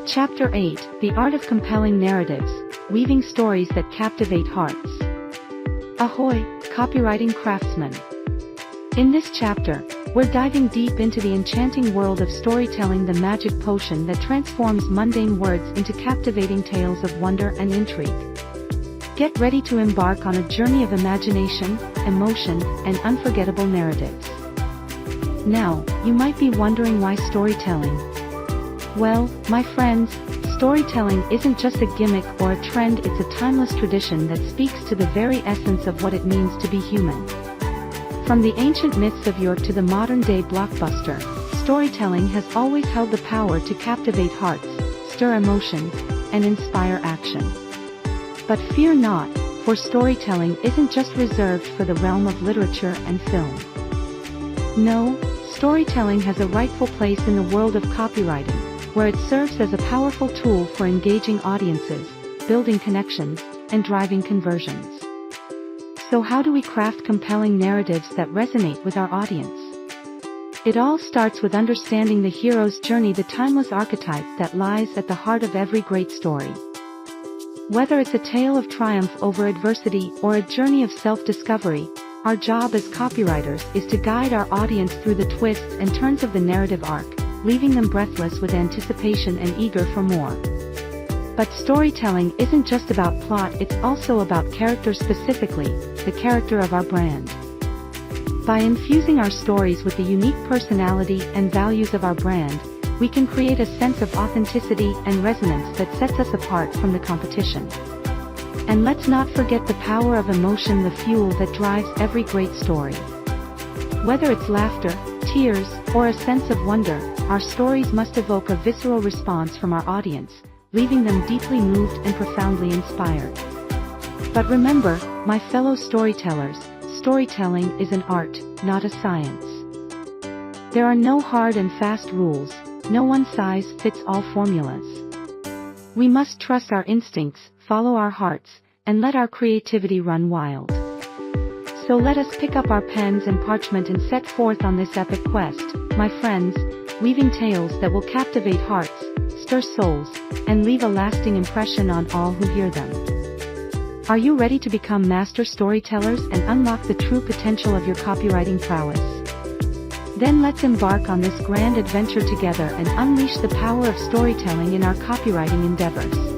Chapter 8, The Art of Compelling Narratives, Weaving Stories That Captivate Hearts. Ahoy, copywriting craftsmen! In this chapter, we're diving deep into the enchanting world of storytelling, the magic potion that transforms mundane words into captivating tales of wonder and intrigue. Get ready to embark on a journey of imagination, emotion, and unforgettable narratives. Now, you might be wondering why storytelling? Well, my friends, storytelling isn't just a gimmick or a trend, it's a timeless tradition that speaks to the very essence of what it means to be human. From the ancient myths of yore to the modern-day blockbuster, storytelling has always held the power to captivate hearts, stir emotions, and inspire action. But fear not, for storytelling isn't just reserved for the realm of literature and film. No, storytelling has a rightful place in the world of copywriting, where it serves as a powerful tool for engaging audiences, building connections, and driving conversions. So how do we craft compelling narratives that resonate with our audience? It all starts with understanding the hero's journey, the timeless archetype that lies at the heart of every great story. Whether it's a tale of triumph over adversity or a journey of self-discovery, our job as copywriters is to guide our audience through the twists and turns of the narrative arc, leaving them breathless with anticipation and eager for more. But storytelling isn't just about plot, it's also about character, specifically, the character of our brand. By infusing our stories with the unique personality and values of our brand, we can create a sense of authenticity and resonance that sets us apart from the competition. And let's not forget the power of emotion, the fuel that drives every great story. Whether it's laughter, tears, or a sense of wonder, our stories must evoke a visceral response from our audience, leaving them deeply moved and profoundly inspired. But remember, my fellow storytellers, storytelling is an art, not a science. There are no hard and fast rules, no one-size-fits-all formulas. We must trust our instincts, follow our hearts, and let our creativity run wild. So let us pick up our pens and parchment and set forth on this epic quest, my friends, weaving tales that will captivate hearts, stir souls, and leave a lasting impression on all who hear them. Are you ready to become master storytellers and unlock the true potential of your copywriting prowess? Then let's embark on this grand adventure together and unleash the power of storytelling in our copywriting endeavors.